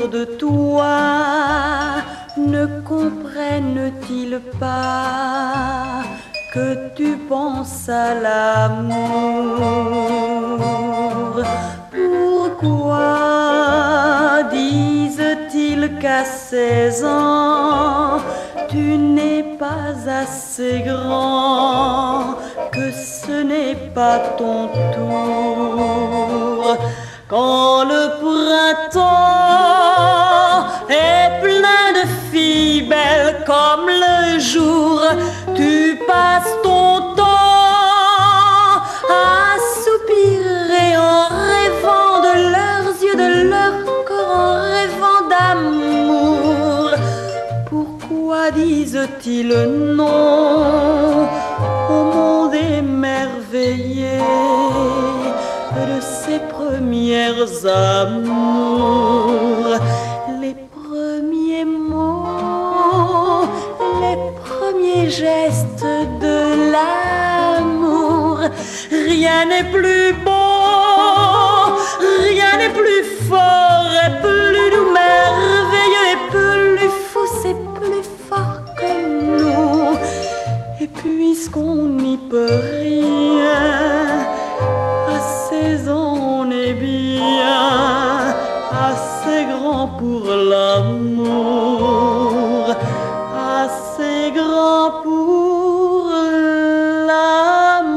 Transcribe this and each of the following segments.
autour de toi ne comprennent-ils pas que tu penses à l'amour? Pourquoi disent-ils qu'à 16 ans tu n'es pas assez grand, que ce n'est pas ton tour? Quand le printemps est plein de filles belles comme le jour, tu passes ton temps à soupirer en rêvant de leurs yeux, de leur corps, en rêvant d'amour. Pourquoi disent-ils non au monde émerveillé de ces premières amours? Les premiers mots, les premiers gestes de l'amour. Rien n'est plus beau, rien n'est plus fort et plus doux, merveilleux et plus fou, c'est plus fort que nous. Et puisqu'on n'y peut rien, à 16 ans on est bien assez grand pour l'amour, assez grand pour l'amour.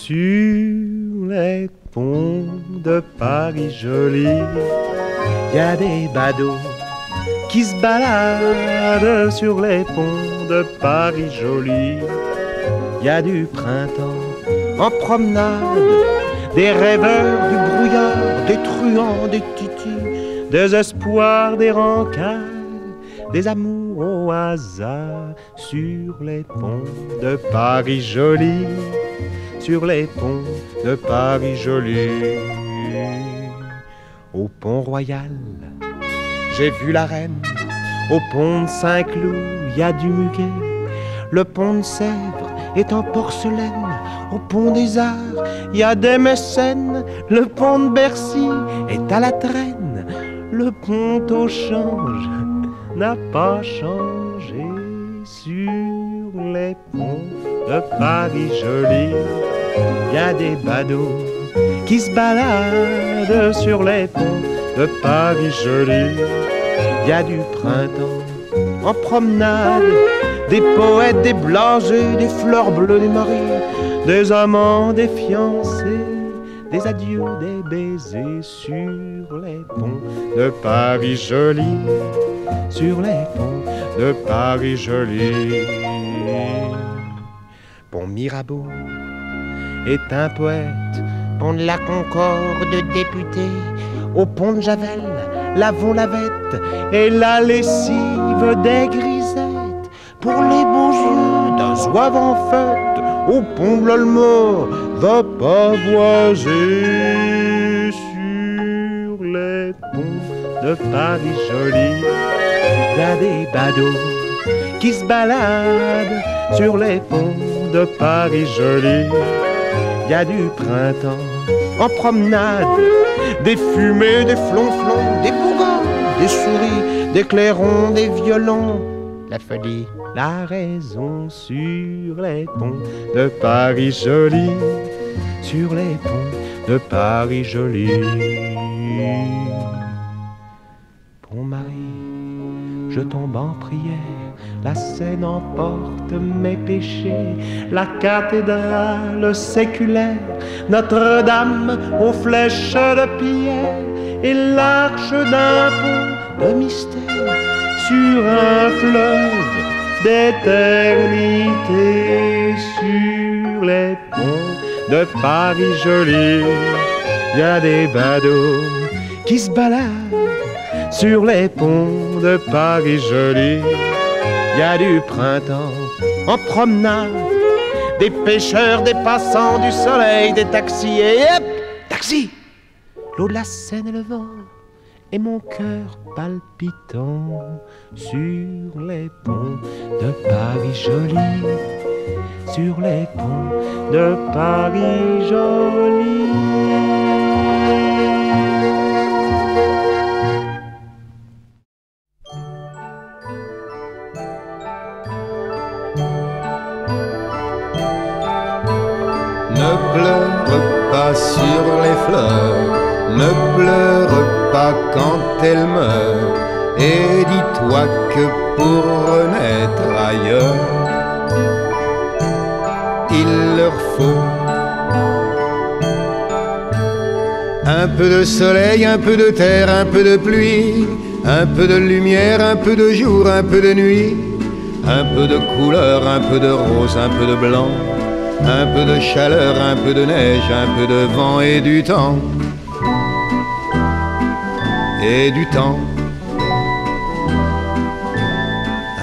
Sur les ponts de Paris joli, y a des badauds qui se baladent. Sur les ponts de Paris joli, y a du printemps en promenade, des rêveurs, du brouillard, des truands, des titis, des espoirs, des rancales, des amours au hasard. Sur les ponts de Paris joli, sur les ponts de Paris joli. Au pont Royal, j'ai vu la reine. Au pont de Saint-Cloud, y a du muguet. Le pont de Sèvres est en porcelaine. Au pont des Arts, il y a des mécènes, le pont de Bercy est à la traîne, le pont au change n'a pas changé. Sur les ponts de Paris joli, il y a des badauds qui se baladent sur les ponts de Paris joli. Il y a du printemps en promenade, des poètes, des blasés, des fleurs bleues, des maris, des amants, des fiancés, des adieux, des baisers sur les ponts de Paris joli, sur les ponts de Paris joli. Pont Mirabeau est un poète, pont de la Concorde député, au pont de Javel, lavons la vette et la lessive des grisettes, pour les beaux yeux d'un zouave en fête, au pont de l'Olmore va pavoiser. Sur les ponts de Paris joli, il y a des badauds qui se baladent sur les ponts de Paris joli. Il y a du printemps en promenade, des fumées, des flonflons, des bourgons, des souris, des clairons, des violons, la folie, la raison sur les ponts de Paris joli, sur les ponts de Paris joli. Pont-Marie, je tombe en prière, la Seine emporte mes péchés, la cathédrale séculaire, Notre-Dame aux flèches de pierre, et l'arche d'un pont de mystère sur un fleuve d'éternité. Sur les ponts de Paris joli, il y a des badauds qui se baladent sur les ponts de Paris joli. Il y a du printemps en promenade, des pêcheurs, des passants, du soleil, des taxis et hop, taxi. L'eau de la Seine et le vent et mon cœur palpitant sur les ponts de Paris joli, sur les ponts de Paris joli. Ne pleure pas sur les fleurs, ne pleure pas quand elles meurent, et dis-toi que pour renaître ailleurs, il leur faut un peu de soleil, un peu de terre, un peu de pluie, un peu de lumière, un peu de jour, un peu de nuit, un peu de couleur, un peu de rose, un peu de blanc, un peu de chaleur, un peu de neige, un peu de vent et du temps. Et du temps.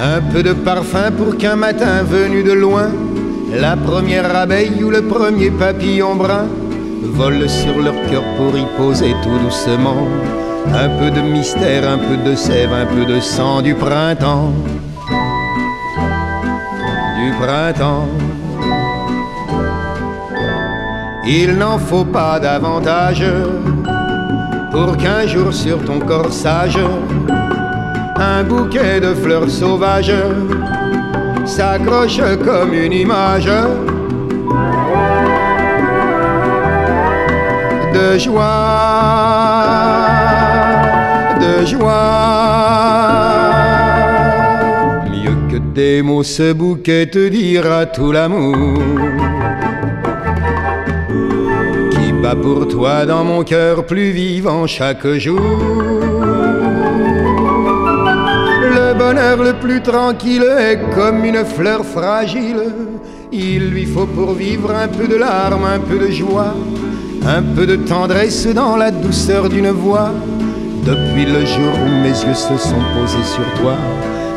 Un peu de parfum pour qu'un matin venu de loin, la première abeille ou le premier papillon brun vole sur leur cœur pour y poser tout doucement un peu de mystère, un peu de sève, un peu de sang du printemps. Du printemps. Il n'en faut pas davantage pour qu'un jour sur ton corsage un bouquet de fleurs sauvages s'accroche comme une image de joie, de joie. Mieux que des mots, ce bouquet te dira tout l'amour qui bat pour toi dans mon cœur plus vivant chaque jour. Le bonheur le plus tranquille est comme une fleur fragile. Il lui faut pour vivre un peu de larmes, un peu de joie, un peu de tendresse dans la douceur d'une voix. Depuis le jour où mes yeux se sont posés sur toi,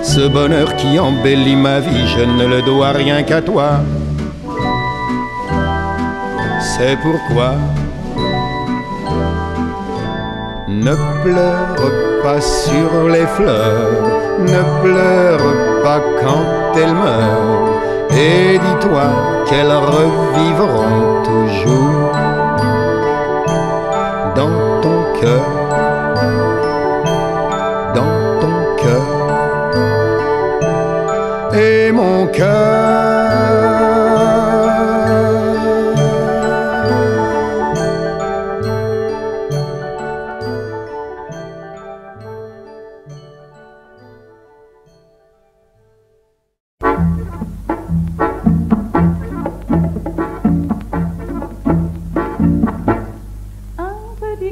ce bonheur qui embellit ma vie, je ne le dois rien qu'à toi. C'est pourquoi ne pleure pas sur les fleurs, ne pleure pas quand elles meurent, et dis-toi qu'elles revivront toujours. dans ton cœur, dans ton cœur. Et mon cœur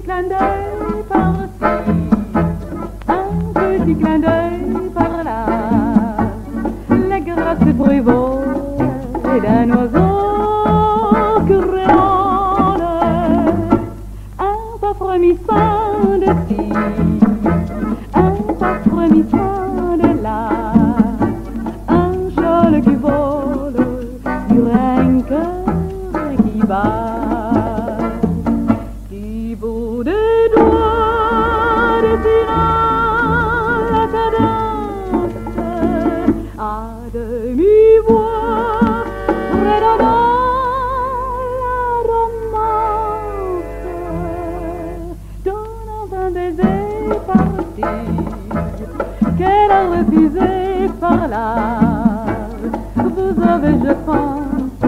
clin d'œil par-ci, un petit clin d'œil par-là, les grâces frivoles d'un oiseau créole, un pas frémissant de ci, un pas frémissant de là, un châle qui vole sur un cœur qui bat. Qu'elle a refusé par là, vous avez, je pense,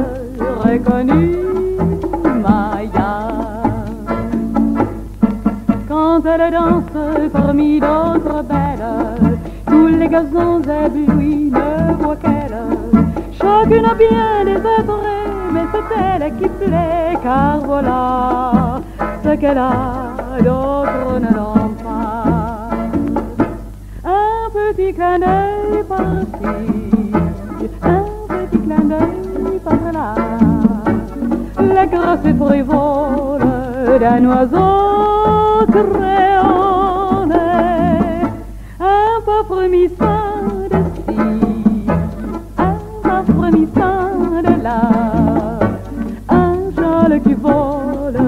reconnu Maya. Quand elle danse parmi d'autres belles, tous les gazons éblouis ne voient qu'elle. Chacune a bien des attraits, mais c'est elle qui plaît, car voilà ce qu'elle a, d'autres ne l'ont pas. Un petit clin d'œil par-ci, un petit clin d'œil par-là, la grâce frivole d'un oiseau créole, un pas frémissant de ci, un pas frémissant de là, un châle qui vole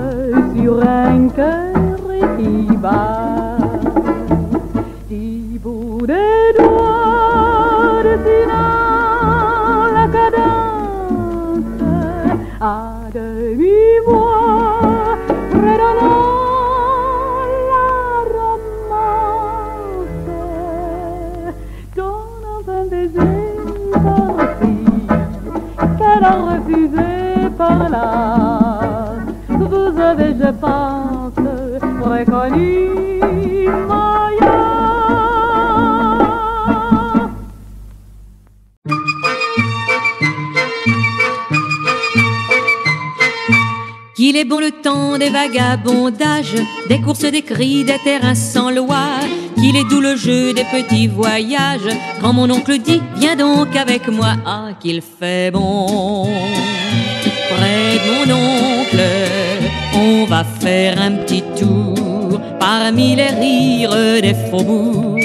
sur un cœur qui bat. Des doigts dessinant la cadence à demi-voix, redonnant la romance, donnant un baiser par-ci, qu'elle a refusé par-là. Vous avez, je pense, reconnu Maya. Il est bon le temps des vagabondages, des courses, des cris, des terrains sans loi. Qu'il est doux le jeu des petits voyages, quand mon oncle dit viens donc avec moi. Ah, qu'il fait bon. Près de mon oncle, on va faire un petit tour parmi les rires des faubourgs.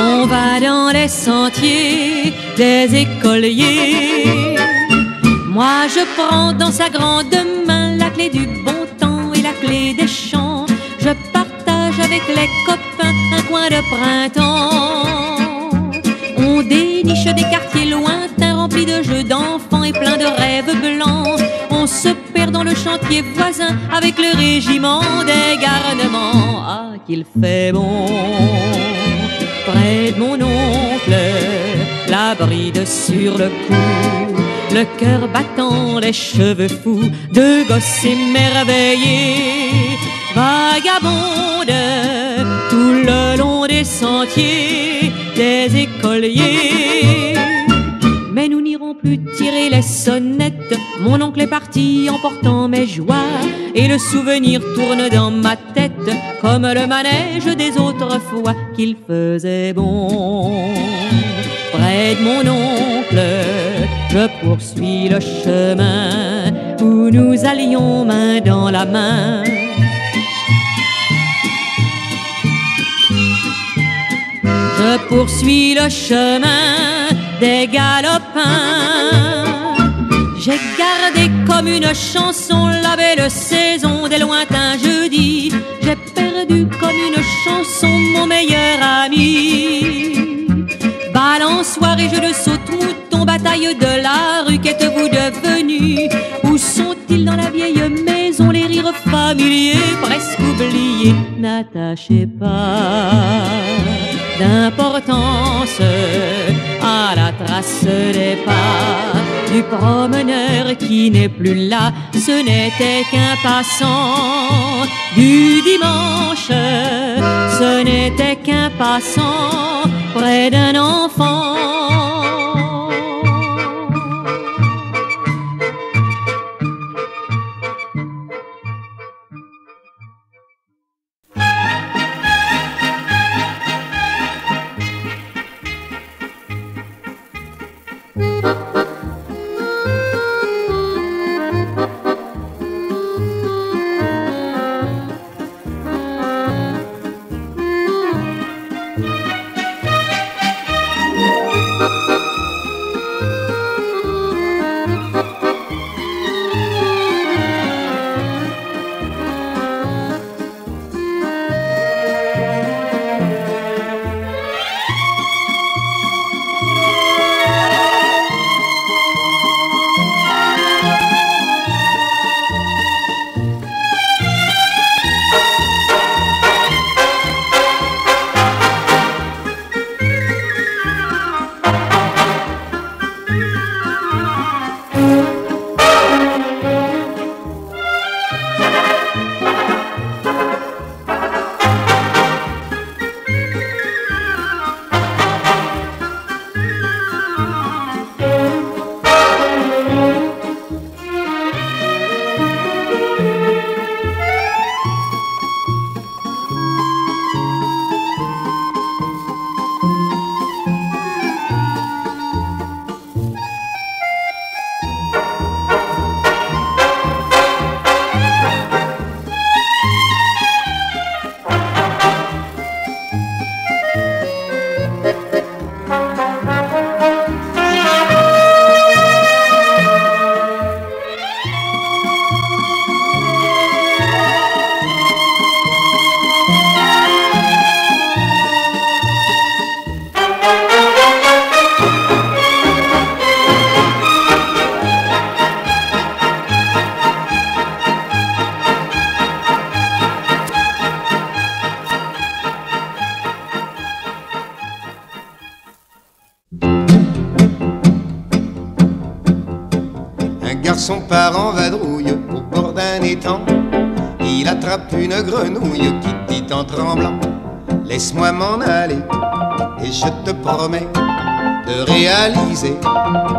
On va dans les sentiers des écoliers. Moi je prends dans sa grande main la clé du bon temps et la clé des champs. Je partage avec les copains un coin de printemps. On déniche des quartiers lointains remplis de jeux d'enfants et pleins de rêves blancs. On se perd dans le chantier voisin avec le régiment des garnements. Ah, qu'il fait bon. Près de mon oncle, la bride sur le cou, le cœur battant, les cheveux fous, deux gosses émerveillés, vagabondent tout le long des sentiers des écoliers. Mais nous n'irons plus tirer les sonnettes, mon oncle est parti emportant mes joies, et le souvenir tourne dans ma tête comme le manège des autres fois qu'il faisait bon. Près de mon oncle, je poursuis le chemin où nous allions main dans la main. Je poursuis le chemin des galopins. J'ai gardé comme une chanson la belle saison des lointains jeudis. J'ai perdu comme une chanson mon meilleur ami. Balançoire et jeu de saut, mouton, bataille de la rue, qu'êtes-vous devenu? nuit. Où sont-ils dans la vieille maison, les rires familiers presque oubliés? N'attachez pas d'importance à la trace des pas du promeneur qui n'est plus là. Ce n'était qu'un passant du dimanche, ce n'était qu'un passant près d'un enfant. Son parent vadrouille au bord d'un étang. Il attrape une grenouille qui dit en tremblant: laisse-moi m'en aller et je te promets de réaliser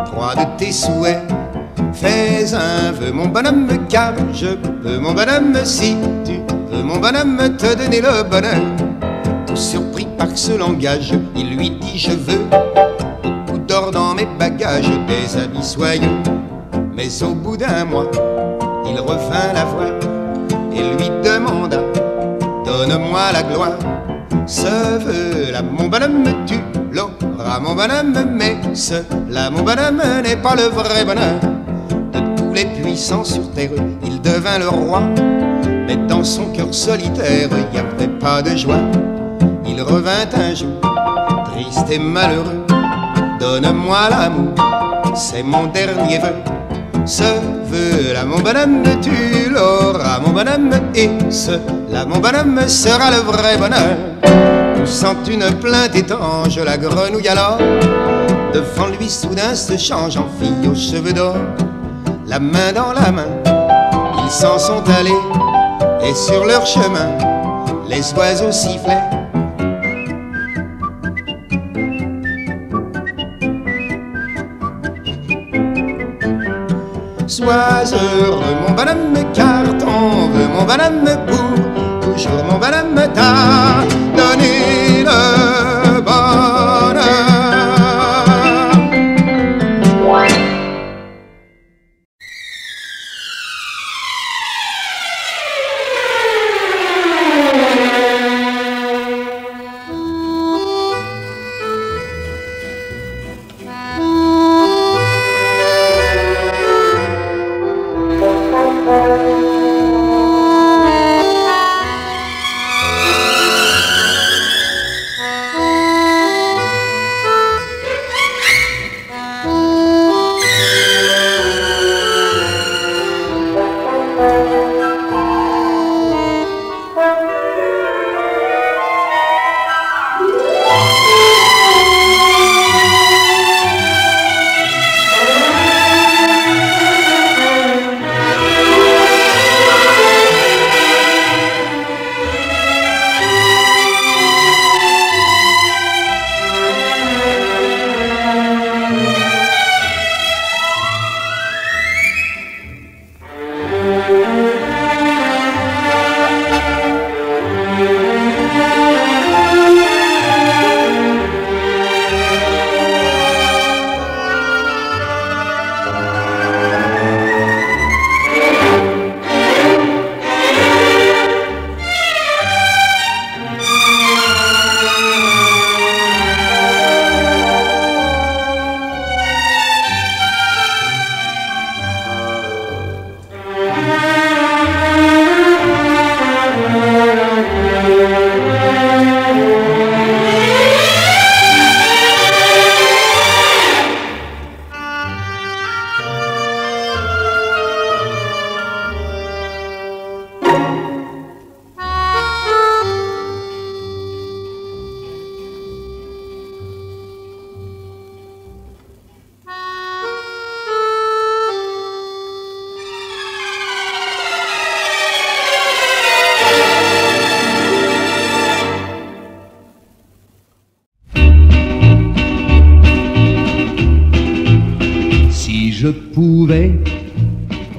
3 de tes souhaits. Fais un vœu mon bonhomme, car je peux mon bonhomme, si tu veux mon bonhomme te donner le bonheur. Tout surpris par ce langage, il lui dit: je veux beaucoup d'or dans mes bagages, des habits soyeux. Mais au bout d'un mois, il revint la voir et lui demanda: donne-moi la gloire. Ce vœu-là, mon bonhomme, tu l'auras, mon bonhomme, mais cela, mon bonhomme, n'est pas le vrai bonheur. De tous les puissants sur terre, il devint le roi, mais dans son cœur solitaire, il n'y avait pas de joie. Il revint un jour, triste et malheureux: donne-moi l'amour, c'est mon dernier vœu. Ce vœu-là, mon bonhomme, tu l'auras, mon bonhomme, et cela, mon bonhomme, sera le vrai bonheur. Poussant une plainte étanche, la grenouille alors, devant lui soudain se change en fille aux cheveux d'or. La main dans la main, ils s'en sont allés, et sur leur chemin, les oiseaux sifflaient. Sois heureux mon bonhomme, car ton vœu mon bonhomme, pour toujours mon bonhomme, t'a donné le bonheur.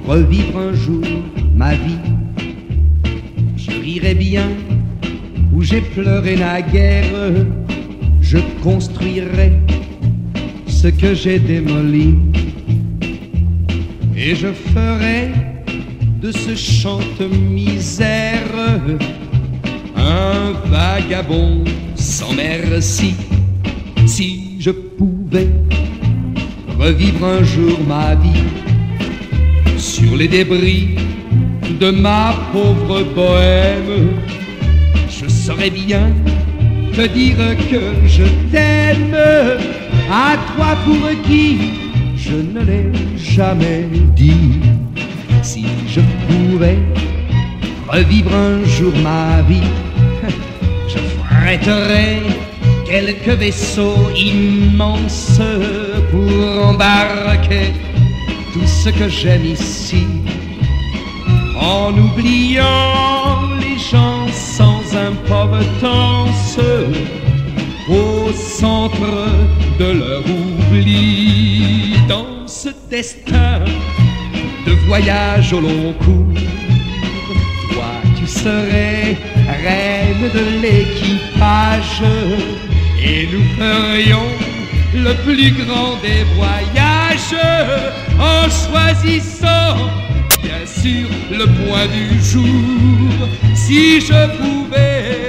revivre un jour ma vie, je rirais bien où j'ai pleuré naguère, je construirais ce que j'ai démoli, et je ferais de ce chante-misère un vagabond sans merci. Si je pouvais revivre un jour ma vie sur les débris de ma pauvre bohème, je saurais bien te dire que je t'aime, à toi pour qui je ne l'ai jamais dit. Si je pouvais revivre un jour ma vie, je fréterais quelques vaisseaux immenses pour embarquer tout ce que j'aime ici, en oubliant les gens sans importance au centre de leur oubli. Dans ce destin de voyage au long cours, toi tu serais reine de l'équipage, et nous ferions le plus grand des voyages en choisissant bien sûr le point du jour. Si je pouvais